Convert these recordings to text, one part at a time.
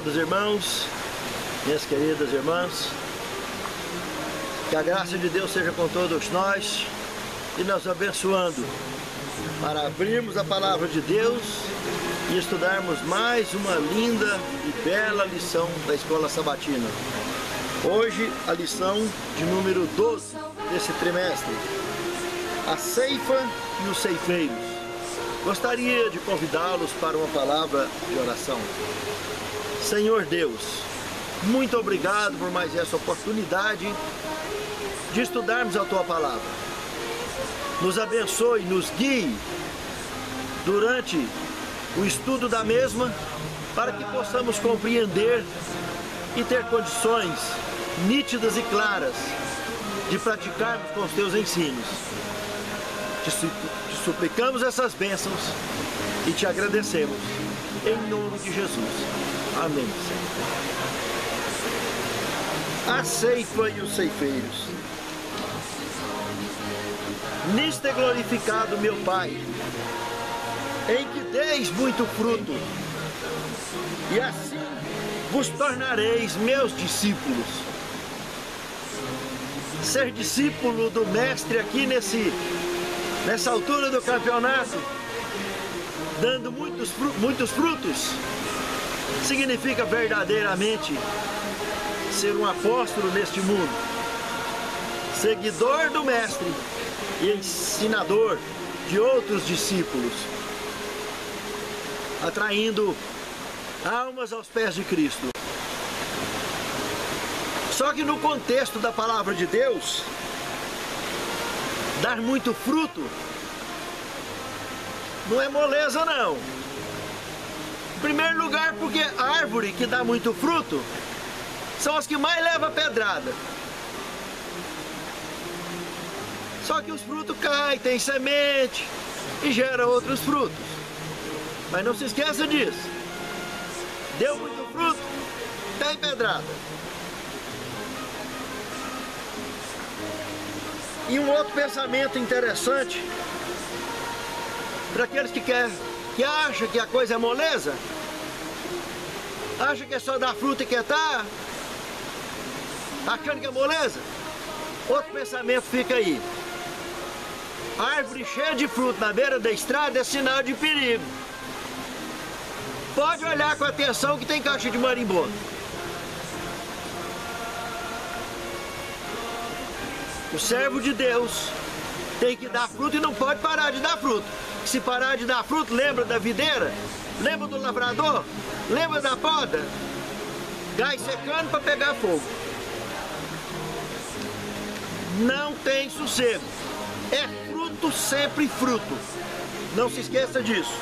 amados irmãos, minhas queridas irmãs, que a graça de Deus seja com todos nós e nos abençoando para abrirmos a palavra de Deus e estudarmos mais uma linda e bela lição da Escola Sabatina. Hoje a lição de número 12 desse trimestre, a ceifa e os ceifeiros. Gostaria de convidá-los para uma palavra de oração. Senhor Deus, muito obrigado por mais essa oportunidade de estudarmos a Tua palavra. Nos abençoe, nos guie durante o estudo da mesma, para que possamos compreender e ter condições nítidas e claras de praticarmos com os Teus ensinos. Te suplicamos essas bênçãos e Te agradecemos, em nome de Jesus. Amém, Senhor. A ceifa e os ceifeiros. Nisto é glorificado meu Pai, em que deis muito fruto, e assim vos tornareis meus discípulos. Ser discípulo do Mestre aqui nessa altura do campeonato, dando muitos frutos, significa verdadeiramente ser um apóstolo neste mundo, seguidor do Mestre e ensinador de outros discípulos, atraindo almas aos pés de Cristo. Só que no contexto da palavra de Deus, dar muito fruto não é moleza não. Em primeiro lugar, porque a árvore que dá muito fruto são as que mais levam pedrada. Só que os frutos caem, tem semente e gera outros frutos. Mas não se esqueça disso. Deu muito fruto, tem pedrada. E um outro pensamento interessante para aqueles que acham que a coisa é moleza, acham que é só dar fruta e quer estar achando que é moleza. Outro pensamento fica aí: árvore cheia de fruto na beira da estrada é sinal de perigo. Pode olhar com atenção que tem caixa de marimbondo. O servo de Deus tem que dar fruto e não pode parar de dar fruto. Se parar de dar fruto, lembra da videira? Lembra do lavrador? Lembra da poda? Gás secando para pegar fogo. Não tem sossego. É fruto, sempre fruto. Não se esqueça disso.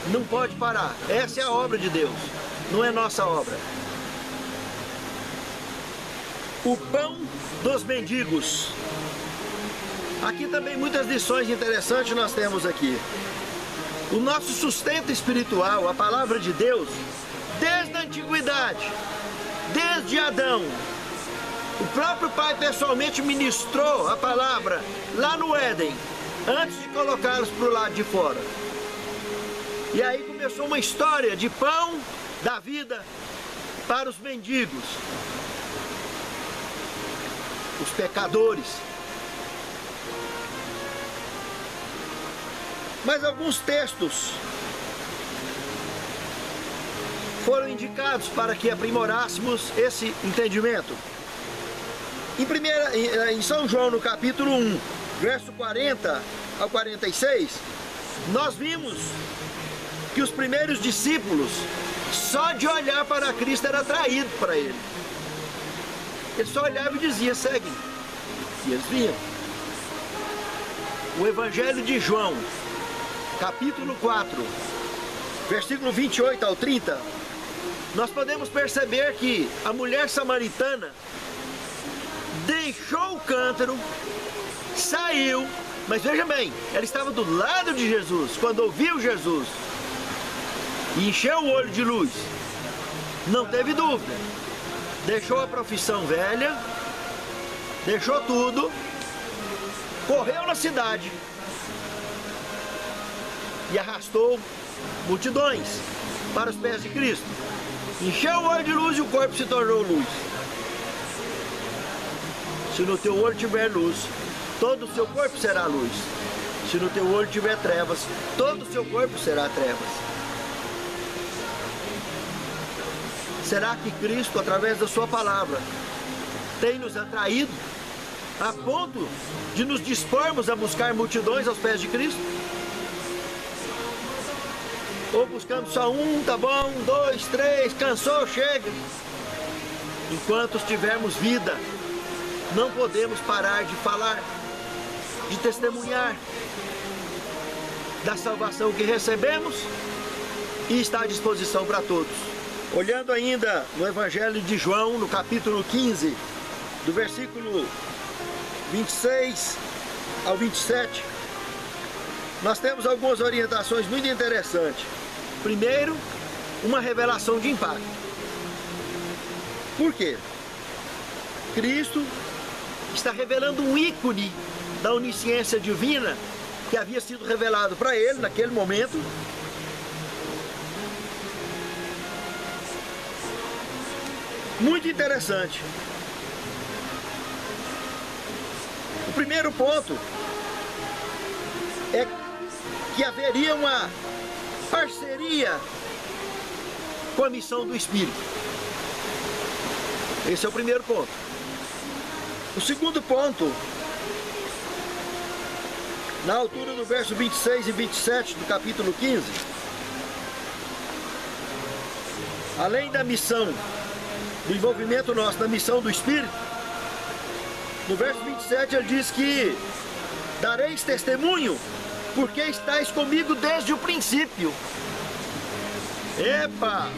Não pode parar. Essa é a obra de Deus, não é nossa obra. O pão dos mendigos. Aqui também muitas lições interessantes nós temos aqui. O nosso sustento espiritual, a palavra de Deus, desde a antiguidade, desde Adão, o próprio Pai pessoalmente ministrou a palavra lá no Éden, antes de colocá-los para o lado de fora. E aí começou uma história de pão da vida para os mendigos, os pecadores. Mas alguns textos foram indicados para que aprimorássemos esse entendimento. Em São João, no capítulo 1, verso 40 ao 46, nós vimos que os primeiros discípulos, só de olhar para Cristo era atraído para Ele. Ele só olhava e dizia: segue. E eles vinham. O Evangelho de João, capítulo 4, versículo 28 ao 30, nós podemos perceber que a mulher samaritana deixou o cântaro, saiu, mas veja bem, ela estava do lado de Jesus, quando ouviu Jesus, e encheu o olho de luz, não teve dúvida, deixou a profissão velha, deixou tudo, correu na cidade e arrastou multidões. para os pés de Cristo. Encheu o olho de luz e o corpo se tornou luz. Se no teu olho tiver luz, todo o seu corpo será luz. Se no teu olho tiver trevas, todo o seu corpo será trevas. Será que Cristo, através da sua palavra, tem nos atraído a ponto de nos dispormos a buscar multidões aos pés de Cristo? Ou buscamos só um, tá bom, 1, 2, 3, cansou, chega. Enquanto tivermos vida, não podemos parar de falar, de testemunhar da salvação que recebemos e está à disposição para todos. Olhando ainda no Evangelho de João, no capítulo 15, do versículo 26 ao 27, nós temos algumas orientações muito interessantes. Primeiro, uma revelação de impacto. Por quê? Cristo está revelando um ícone da onisciência divina que havia sido revelado para ele naquele momento. Muito interessante. O primeiro ponto é que haveria uma parceria com a missão do Espírito. Esse é o primeiro ponto. O segundo ponto, na altura do verso 26 e 27 do capítulo 15, além da missão, do envolvimento nosso na missão do Espírito, no verso 27 ele diz que dareis testemunho porque estáis comigo desde o princípio. Epa!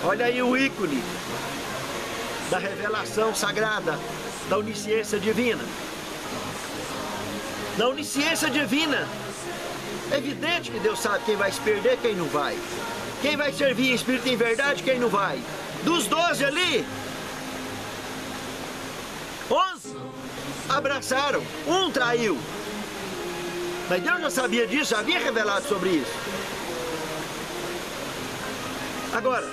Olha aí o ícone da revelação sagrada, da onisciência divina. Na onisciência divina, é evidente que Deus sabe quem vai se perder, quem não vai. Quem vai servir em espírito e em verdade, quem não vai. Dos 12 ali, 11 abraçaram, um traiu. Mas Deus já sabia disso, já havia revelado sobre isso. Agora,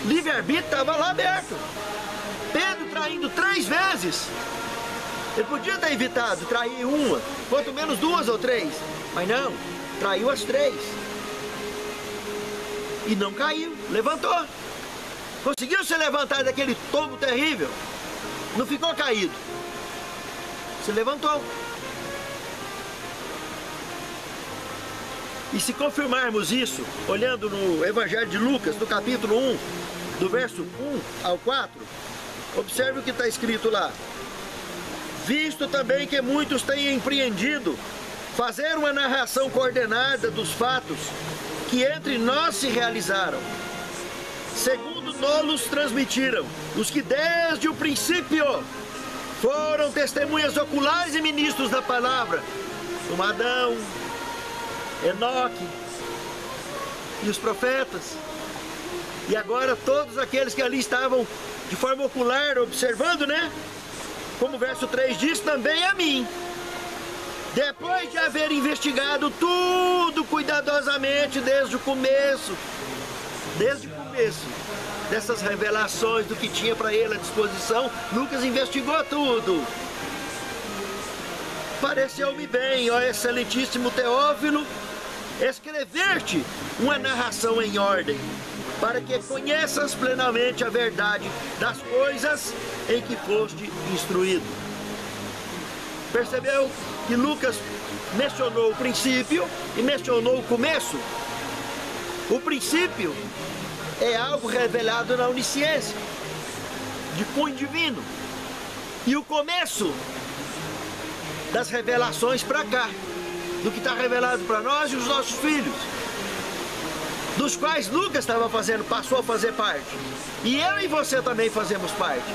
livre-arbítrio estava lá aberto. Pedro traindo 3 vezes. Ele podia ter evitado trair uma, quanto menos 2 ou 3. Mas não, traiu as 3. E não caiu, levantou. Conseguiu se levantar daquele tombo terrível. Não ficou caído. Se levantou. E se confirmarmos isso, olhando no Evangelho de Lucas, no capítulo 1, do verso 1 ao 4, observe o que está escrito lá. Visto também que muitos têm empreendido fazer uma narração coordenada dos fatos que entre nós se realizaram, segundo nos transmitiram os que desde o princípio foram testemunhas oculares e ministros da palavra, como Adão, Enoque e os profetas, e agora todos aqueles que ali estavam de forma ocular, observando, né? Como o verso 3 diz, também a mim. Depois de haver investigado tudo cuidadosamente desde o começo dessas revelações do que tinha para ele à disposição, Lucas investigou tudo. Pareceu-me bem, ó excelentíssimo Teófilo, escrever-te uma narração em ordem, para que conheças plenamente a verdade das coisas em que foste instruído. Percebeu que Lucas mencionou o princípio e mencionou o começo? O princípio é algo revelado na onisciência, de cunho divino. E o começo das revelações para cá, do que está revelado para nós e os nossos filhos, dos quais Lucas passou a fazer parte. E eu e você também fazemos parte.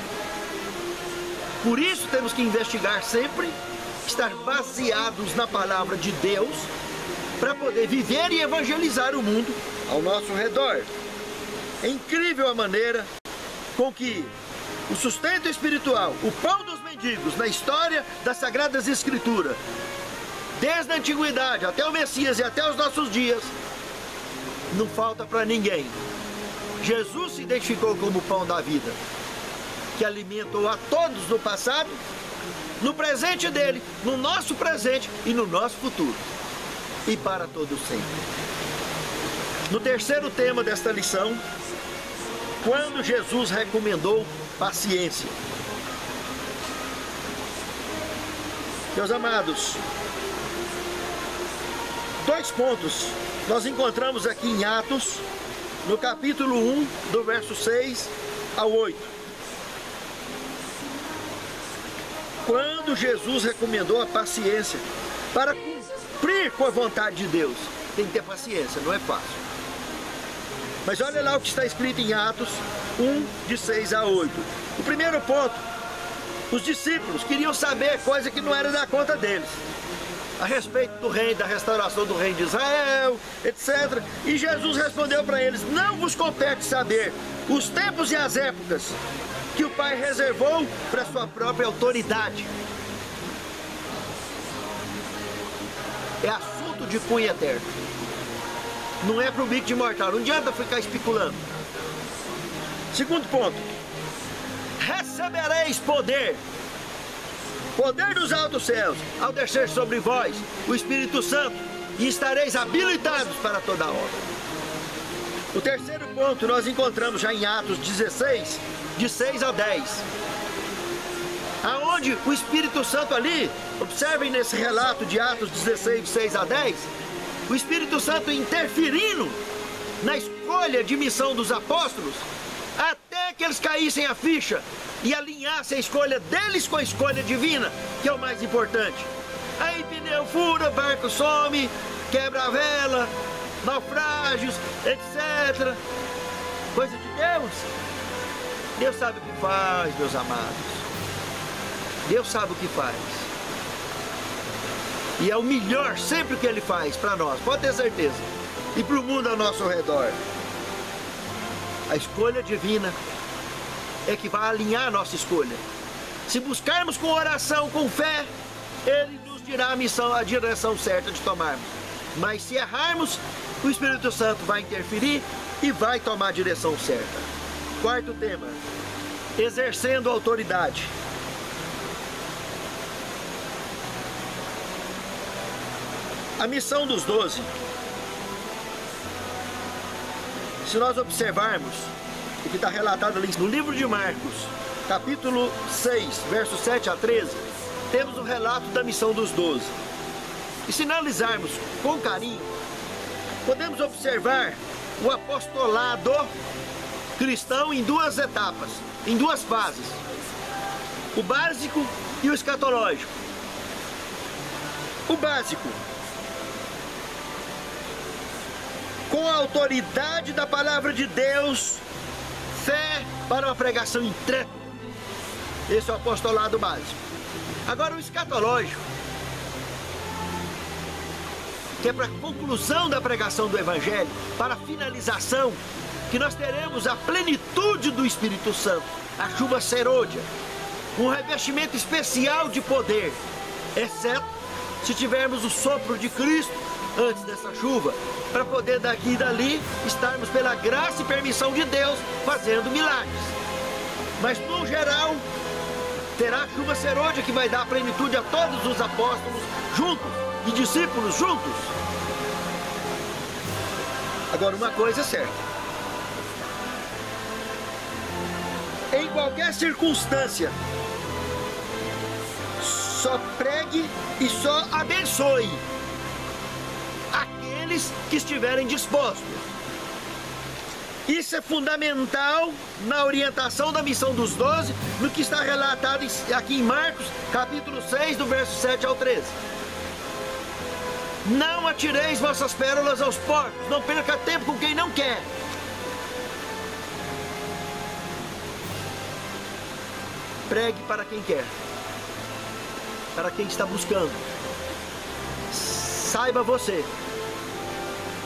Por isso temos que investigar sempre, estar baseados na palavra de Deus, para poder viver e evangelizar o mundo ao nosso redor. É incrível a maneira com que o sustento espiritual, o pão dos mendigos na história das Sagradas Escrituras, desde a antiguidade até o Messias e até os nossos dias, não falta para ninguém. Jesus se identificou como o pão da vida, que alimentou a todos no passado, no presente dele, no nosso presente e no nosso futuro, e para todo sempre. No terceiro tema desta lição, quando Jesus recomendou paciência. Meus amados, 2 pontos nós encontramos aqui em Atos, no capítulo 1, do verso 6 ao 8. Quando Jesus recomendou a paciência para cumprir com a vontade de Deus. Tem que ter paciência, não é fácil. Mas olha lá o que está escrito em Atos 1, de 6 a 8. O primeiro ponto, os discípulos queriam saber coisa que não era da conta deles, a respeito do reino, da restauração do reino de Israel, etc. E Jesus respondeu para eles: não vos compete saber os tempos e as épocas que o Pai reservou para sua própria autoridade. É assunto de cunho eterno. Não é para o bico de mortal, não adianta ficar especulando. Segundo ponto, recebereis poder dos altos céus, ao descer sobre vós o Espírito Santo, e estareis habilitados para toda a obra. O terceiro ponto nós encontramos já em Atos 16, de 6 a 10. Aonde o Espírito Santo ali, observem nesse relato de Atos 16, de 6 a 10, o Espírito Santo interferindo na escolha de missão dos apóstolos, até que eles caíssem a ficha e alinhassem a escolha deles com a escolha divina, que é o mais importante. Aí pneu fura, barco some, quebra a vela, naufrágios, etc. Coisa de Deus. Deus sabe o que faz, meus amados. Deus sabe o que faz. E é o melhor sempre que Ele faz para nós, pode ter certeza. E para o mundo ao nosso redor. A escolha divina é que vai alinhar a nossa escolha. Se buscarmos com oração, com fé, Ele nos dirá a missão, a direção certa de tomarmos. Mas se errarmos, o Espírito Santo vai interferir e vai tomar a direção certa. Quarto tema, exercendo autoridade. A missão dos 12, se nós observarmos o que está relatado ali no livro de Marcos, capítulo 6, versos 7 a 13, temos o relato da missão dos 12. E se analisarmos com carinho, podemos observar o apostolado cristão em 2 etapas, em 2 fases: o básico e o escatológico. O básico, com a autoridade da palavra de Deus, fé para uma pregação intrépida. Esse é o apostolado básico. Agora o escatológico, que é para a conclusão da pregação do Evangelho, para a finalização, que nós teremos a plenitude do Espírito Santo, a chuva serôdia, um revestimento especial de poder, exceto se tivermos o sopro de Cristo antes dessa chuva, para poder daqui e dali estarmos pela graça e permissão de Deus fazendo milagres. Mas no geral terá a chuva serôdia, que vai dar a plenitude a todos os apóstolos juntos e discípulos juntos. Agora uma coisa é certa: em qualquer circunstância, só pregue e só abençoe aqueles que estiverem dispostos. Isso é fundamental na orientação da missão dos 12, no que está relatado aqui em Marcos, capítulo 6, do verso 7 ao 13. Não atireis vossas pérolas aos porcos, não perca tempo com quem não quer. Pregue para quem quer, para quem está buscando. Saiba você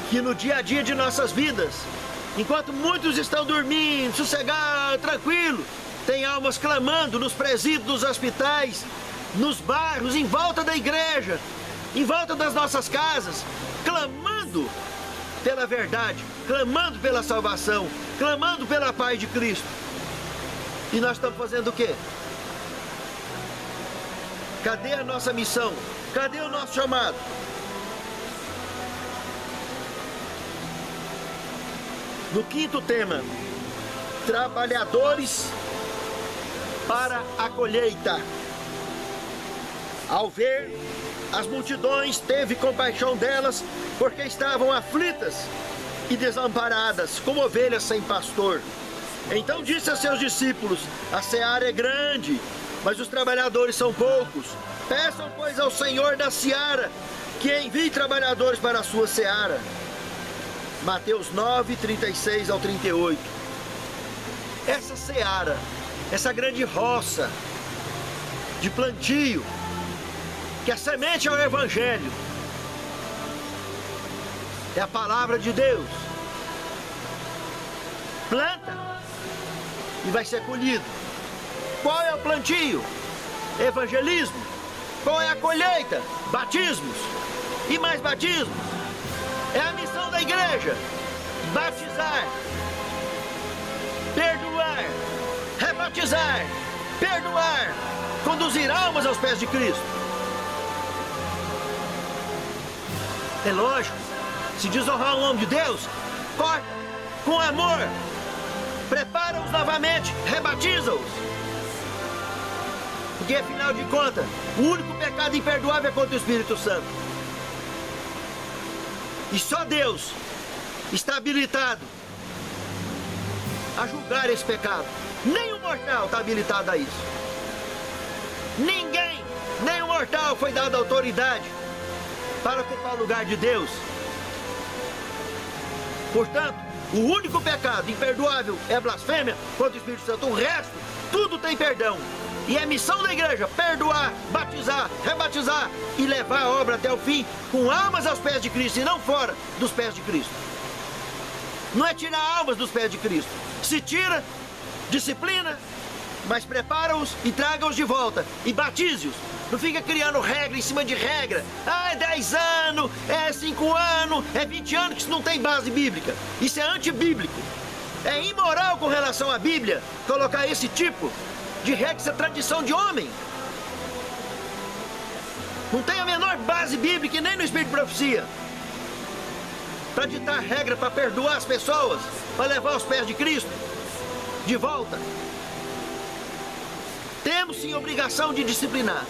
que no dia a dia de nossas vidas, enquanto muitos estão dormindo, sossegados, tranquilos, tem almas clamando nos presídios, nos hospitais, nos bairros, em volta da igreja, em volta das nossas casas, clamando pela verdade, clamando pela salvação, clamando pela paz de Cristo. E nós estamos fazendo o quê? Cadê a nossa missão? Cadê o nosso chamado? No quinto tema, trabalhadores para a colheita. Ao ver as multidões, teve compaixão delas, porque estavam aflitas e desamparadas, como ovelhas sem pastor. Então disse a seus discípulos: a seara é grande, mas os trabalhadores são poucos. Peçam, pois, ao Senhor da seara que envie trabalhadores para a sua seara. Mateus 9, 36 ao 38. Essa seara, essa grande roça de plantio, que a semente é o Evangelho, é a palavra de Deus. Planta e vai ser colhido. Qual é o plantio? Evangelismo. Qual é a colheita? Batismos. E mais batismos. É a missão da igreja: batizar, perdoar, rebatizar, perdoar, conduzir almas aos pés de Cristo. É lógico, se desonrar o nome de Deus, corta com amor, prepara-os novamente, rebatiza-os. Porque afinal de contas, o único pecado imperdoável é contra o Espírito Santo. E só Deus está habilitado a julgar esse pecado. Nem o mortal está habilitado a isso. Ninguém, nem o mortal foi dado autoridade para ocupar o lugar de Deus. Portanto, o único pecado imperdoável é a blasfêmia contra o Espírito Santo. O resto, tudo tem perdão. E é missão da igreja perdoar, batizar, rebatizar e levar a obra até o fim, com almas aos pés de Cristo e não fora dos pés de Cristo. Não é tirar almas dos pés de Cristo. Se tira, disciplina, mas prepara-os e traga-os de volta e batize-os. Não fica criando regra em cima de regra. Ah, é 10 anos, é 5 anos, é 20 anos, que isso não tem base bíblica. Isso é antibíblico. É imoral com relação à Bíblia colocar esse tipo de regra, essa tradição de homem. Não tem a menor base bíblica e nem no Espírito de Profecia para ditar regra, para perdoar as pessoas, para levar aos pés de Cristo de volta. Temos sim obrigação de disciplinar,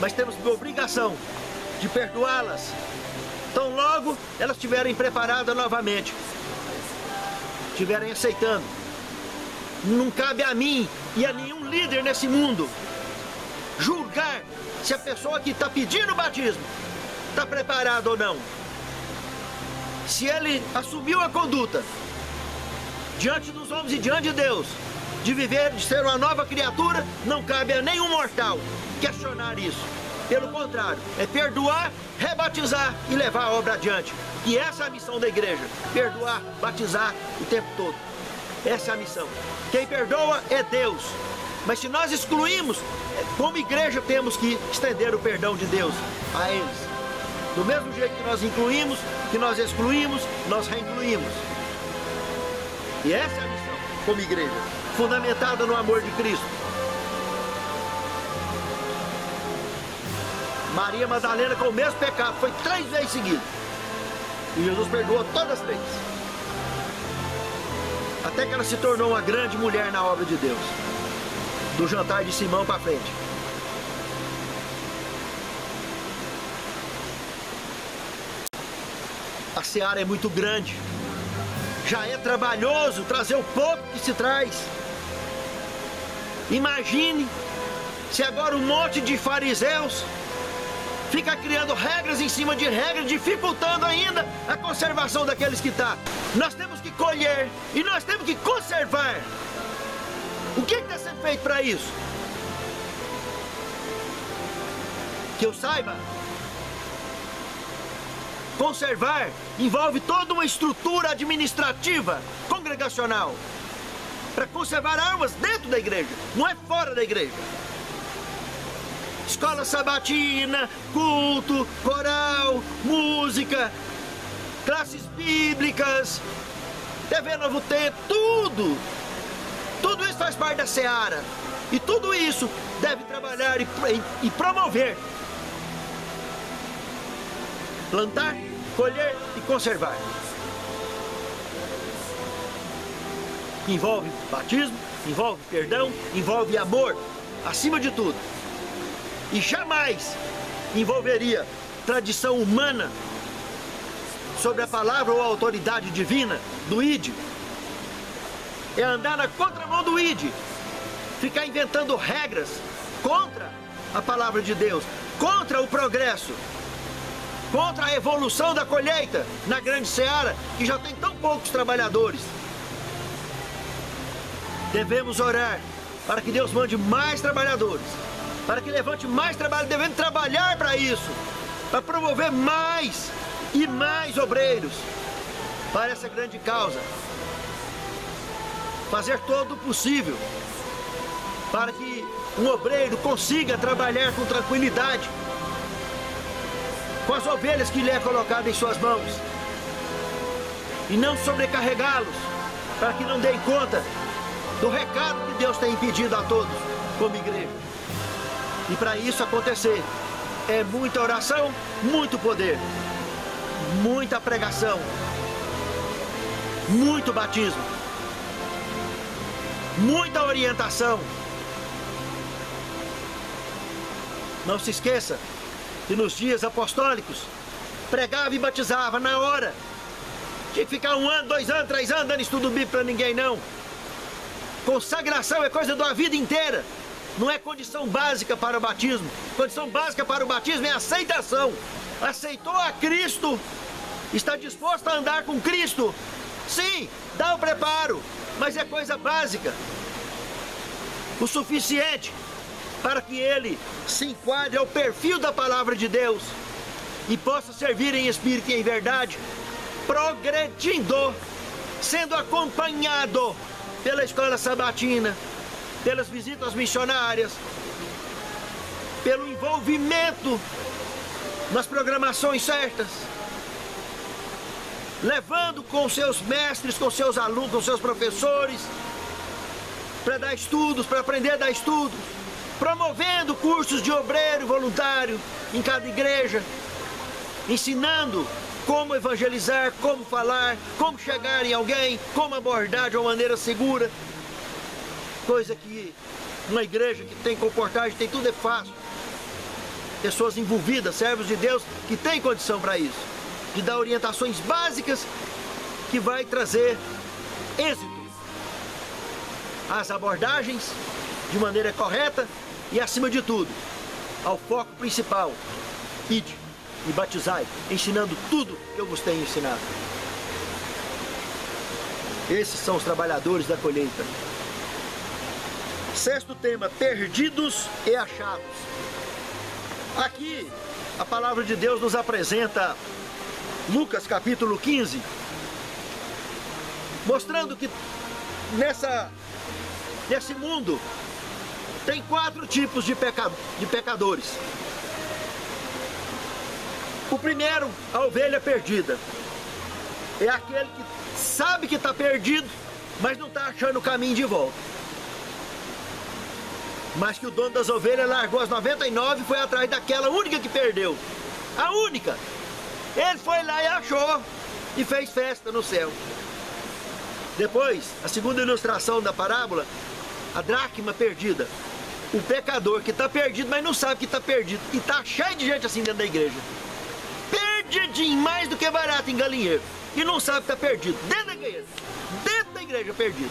mas temos obrigação de perdoá-las tão logo elas estiverem preparadas novamente, estiverem aceitando. Não cabe a mim e a nenhum líder nesse mundo julgar se a pessoa que está pedindo o batismo está preparada ou não. Se ele assumiu a conduta diante dos homens e diante de Deus de viver, de ser uma nova criatura, não cabe a nenhum mortal questionar isso. Pelo contrário, é perdoar, rebatizar e levar a obra adiante. E essa é a missão da igreja: perdoar, batizar o tempo todo. Essa é a missão. Quem perdoa é Deus. Mas se nós excluímos, como igreja temos que estender o perdão de Deus a eles. Do mesmo jeito que nós incluímos, que nós excluímos, nós reincluímos. E essa é a missão como igreja, fundamentada no amor de Cristo. Maria Madalena, com o mesmo pecado, foi 3 vezes seguido. E Jesus perdoou todas as 3. Até que ela se tornou uma grande mulher na obra de Deus. Do jantar de Simão para frente. A seara é muito grande. Já é trabalhoso trazer o pouco que se traz. Imagine se agora um monte de fariseus fica criando regras em cima de regras, dificultando ainda a conservação daqueles que estão. Nós temos que colher e nós temos que conservar. O que está sendo feito para isso? Que eu saiba, conservar envolve toda uma estrutura administrativa, congregacional, para conservar almas dentro da igreja, não é fora da igreja. Escola sabatina, culto, coral, música, classes bíblicas, TV Novo Tempo, tudo isso faz parte da seara. E tudo isso deve trabalhar e promover. Plantar, colher e conservar. Envolve batismo, envolve perdão, envolve amor, acima de tudo. E jamais envolveria tradição humana sobre a palavra ou a autoridade divina do ID. É andar na contramão do ID, ficar inventando regras contra a palavra de Deus, contra o progresso, contra a evolução da colheita na grande seara, que já tem tão poucos trabalhadores. Devemos orar para que Deus mande mais trabalhadores, para que levante mais trabalho. Devemos trabalhar para isso, para promover mais e mais obreiros para essa grande causa. Fazer todo o possível para que um obreiro consiga trabalhar com tranquilidade, com as ovelhas que lhe é colocado em suas mãos, e não sobrecarregá-los, para que não deem conta do recado que Deus tem pedido a todos como igreja. E para isso acontecer, é muita oração, muito poder, muita pregação, muito batismo, muita orientação. Não se esqueça que nos dias apostólicos, pregava e batizava na hora. Tinha que ficar 1 ano, 2 anos, 3 anos dando estudo bíblico para ninguém, não. Consagração é coisa da vida inteira. Não é condição básica para o batismo. Condição básica para o batismo é aceitação. Aceitou a Cristo, está disposto a andar com Cristo. Sim, dá o preparo, mas é coisa básica. O suficiente para que ele se enquadre ao perfil da palavra de Deus e possa servir em espírito e em verdade, progredindo, sendo acompanhado pela escola sabatina, pelas visitas missionárias, pelo envolvimento nas programações certas, levando com seus mestres, com seus alunos, com seus professores, para dar estudos, para aprender a dar estudos, promovendo cursos de obreiro voluntário em cada igreja, ensinando como evangelizar, como falar, como chegar em alguém, como abordar de uma maneira segura. Coisa que uma igreja que tem comportagem, tem tudo, é fácil. Pessoas envolvidas, servos de Deus, que têm condição para isso, de dar orientações básicas que vai trazer êxito às abordagens de maneira correta e, acima de tudo, ao foco principal: ide e batizai, ensinando tudo que eu vos tenho ensinado. Esses são os trabalhadores da colheita. Sexto tema: perdidos e achados. Aqui a palavra de Deus nos apresenta Lucas capítulo 15, mostrando que nesse mundo tem 4 tipos de pecadores. O primeiro, a ovelha perdida. É aquele que sabe que está perdido, mas não está achando o caminho de volta. Mas que o dono das ovelhas largou as 99 e foi atrás daquela única que perdeu. A única. Ele foi lá e achou e fez festa no céu. Depois, a segunda ilustração da parábola, a dracma perdida. O pecador que está perdido, mas não sabe que está perdido. E está cheio de gente assim dentro da igreja. Perdidinho, mais do que barato em galinheiro. E não sabe que está perdido. Dentro da igreja perdido.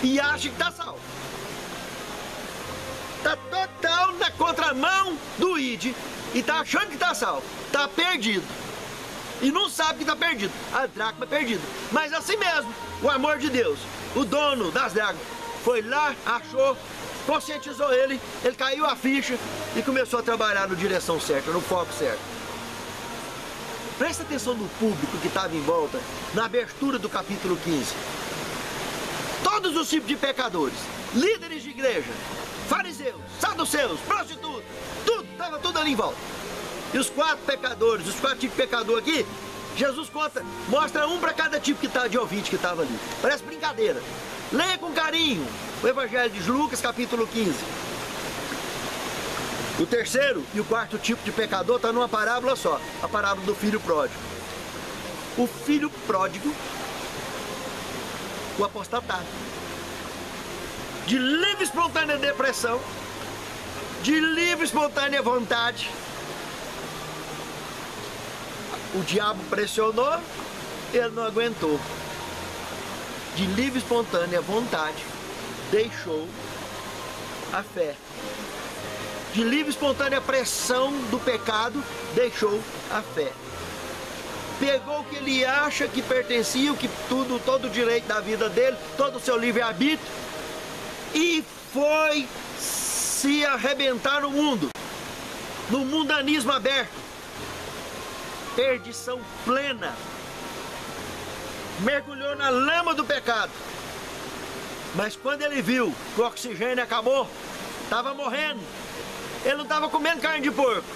E acha que está salvo. Está total na contramão do ID. E está achando que está salvo. Está perdido. E não sabe que está perdido. A dracma é perdida. Mas assim mesmo, o amor de Deus, o dono das dracmas, foi lá, achou, conscientizou ele caiu a ficha e começou a trabalhar na direção certa, no foco certo. Presta atenção no público que estava em volta, na abertura do capítulo 15. Todos os tipos de pecadores, líderes de igreja, fariseus, saduceus, prostitutas, estava tudo ali em volta. E os 4 pecadores, os 4 tipos de pecador aqui, Jesus conta, mostra um para cada tipo de ouvinte que estava ali. Parece brincadeira. Leia com carinho o Evangelho de Lucas, capítulo 15. O terceiro e o quarto tipo de pecador está numa parábola só, a parábola do filho pródigo. O filho pródigo, o apostatado, de livre e espontânea depressão, de livre e espontânea vontade. O diabo pressionou, ele não aguentou. De livre e espontânea vontade, deixou a fé. De livre e espontânea pressão do pecado, deixou a fé. Pegou o que ele acha que pertencia, o que todo o direito da vida dele, todo o seu livre-arbítrio, e foi se arrebentar no mundo, no mundanismo aberto. Perdição plena. Mergulhou na lama do pecado. Mas quando ele viu que o oxigênio acabou, estava morrendo. Ele não estava comendo carne de porco.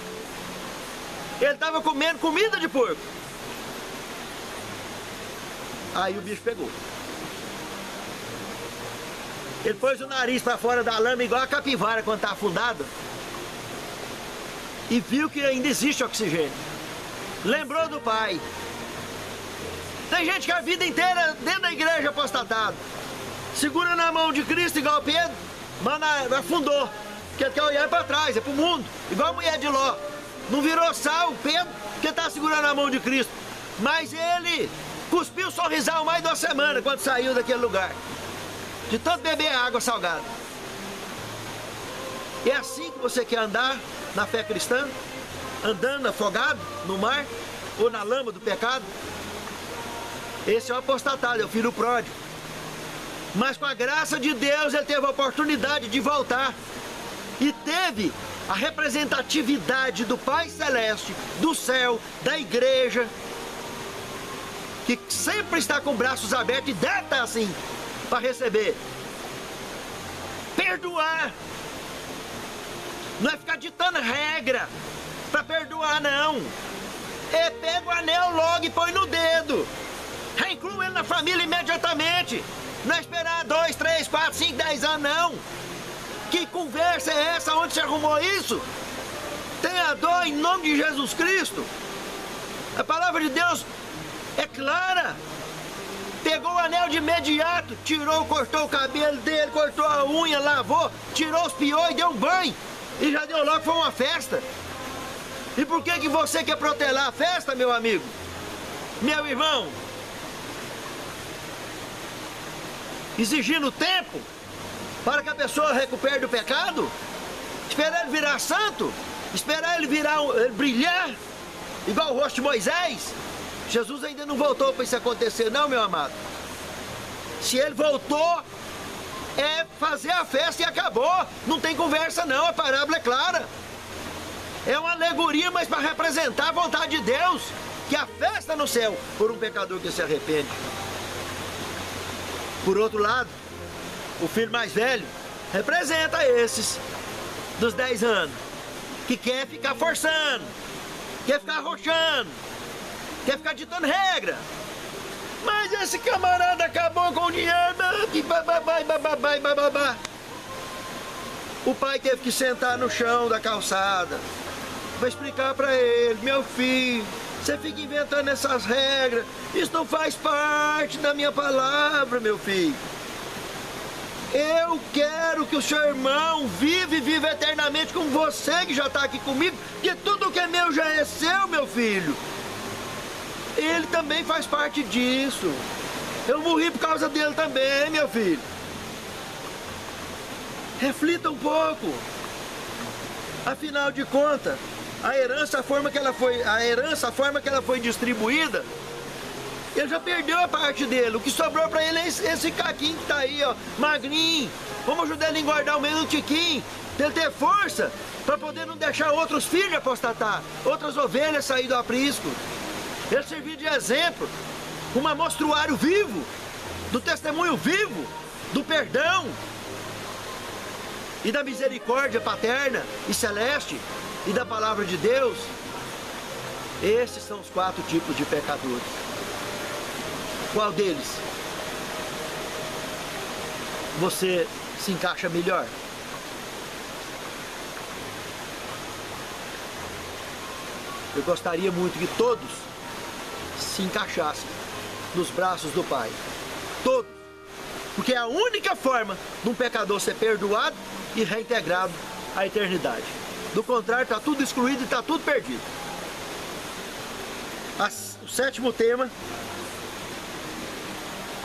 Ele estava comendo comida de porco. Aí o bicho pegou. Ele pôs o nariz para fora da lama igual a capivara quando está afundada. E viu que ainda existe oxigênio. Lembrou do pai. Tem gente que a vida inteira dentro da igreja apostatado. Segura na mão de Cristo igual Pedro, mas afundou. Porque ele quer olhar para trás, é para o mundo. Igual a mulher de Ló. Não virou sal, Pedro, porque está segurando a mão de Cristo. Mas ele cuspiu sorrisal mais de uma semana quando saiu daquele lugar. De tanto beber água salgada. É assim que você quer andar na fé cristã? Andando afogado no mar ou na lama do pecado? Esse é o apostatado, é o filho pródigo. Mas com a graça de Deus ele teve a oportunidade de voltar. E teve a representatividade do Pai Celeste, do céu, da igreja, que sempre está com braços abertos e deve estar assim, para receber. Perdoar. Não é ficar ditando regra para perdoar, não. É pega o anel logo e põe no dedo. Reinclua ele na família imediatamente. Não é esperar 2, 3, 4, 5, 10 anos, não. Que conversa é essa? Onde você arrumou isso? Tenha dor em nome de Jesus Cristo. A palavra de Deus é clara. Pegou o anel de imediato, tirou, cortou o cabelo dele, cortou a unha, lavou, tirou os piolhos e deu um banho. E já deu logo, foi uma festa. E por que você quer protelar a festa, meu amigo? Meu irmão? Exigindo tempo para que a pessoa recupere do pecado? Esperar ele virar santo? Esperar ele ele brilhar? Igual o rosto de Moisés? Jesus ainda não voltou para isso acontecer, não, meu amado. Se ele voltou, é fazer a festa e acabou. Não tem conversa, não. A parábola é clara. É uma alegoria, mas para representar a vontade de Deus, que a festa no céu por um pecador que se arrepende. Por outro lado, o filho mais velho representa esses dos 10 anos, que quer ficar forçando, quer ficar arrochando, quer ficar ditando regra. Mas esse camarada acabou com o dinheiro, o pai teve que sentar no chão da calçada para explicar para ele: meu filho, você fica inventando essas regras, isso não faz parte da minha palavra, meu filho. Eu quero que o seu irmão viva eternamente com você que já está aqui comigo, que tudo que é meu já é seu, meu filho. Ele também faz parte disso. Eu morri por causa dele também, meu filho. Reflita um pouco. Afinal de contas, a herança, a forma que ela foi distribuída, ele já perdeu a parte dele. O que sobrou para ele é esse caquinho que tá aí, ó, magrinho. Vamos ajudar ele a engordar o menos um tiquinho, pra ele ter força, para poder não deixar outros filhos apostatar, outras ovelhas sair do aprisco. Ele servir de exemplo, um amostruário vivo, do testemunho vivo, do perdão e da misericórdia paterna e celeste e da palavra de Deus. Esses são os 4 tipos de pecadores. Qual deles você se encaixa melhor? Eu gostaria muito que todos se encaixassem nos braços do Pai. Todos. Porque é a única forma de um pecador ser perdoado e reintegrado à eternidade. Do contrário, está tudo excluído e está tudo perdido. O 7º tema,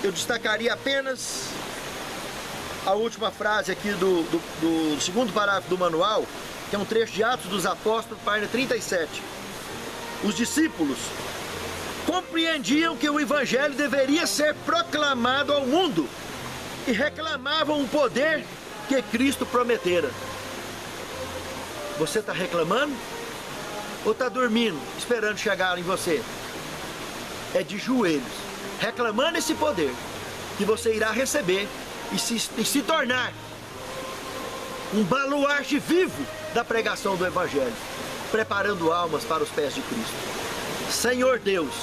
eu destacaria apenas a última frase aqui do 2º parágrafo do manual, que é um trecho de Atos dos Apóstolos, página 37. Os discípulos compreendiam que o Evangelho deveria ser proclamado ao mundo e reclamavam o poder que Cristo prometera. Você está reclamando? Ou está dormindo, esperando chegar em você? É de joelhos, reclamando esse poder que você irá receber e se tornar um baluarte vivo da pregação do Evangelho, preparando almas para os pés de Cristo. Senhor Deus,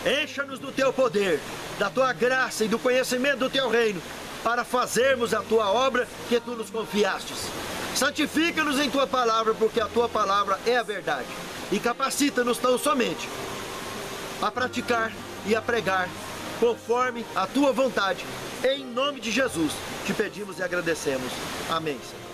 encha-nos do Teu poder, da Tua graça e do conhecimento do Teu reino, para fazermos a Tua obra que Tu nos confiastes. Santifica-nos em Tua palavra, porque a Tua palavra é a verdade. E capacita-nos tão somente a praticar e a pregar conforme a Tua vontade. Em nome de Jesus, te pedimos e agradecemos. Amém, Senhor.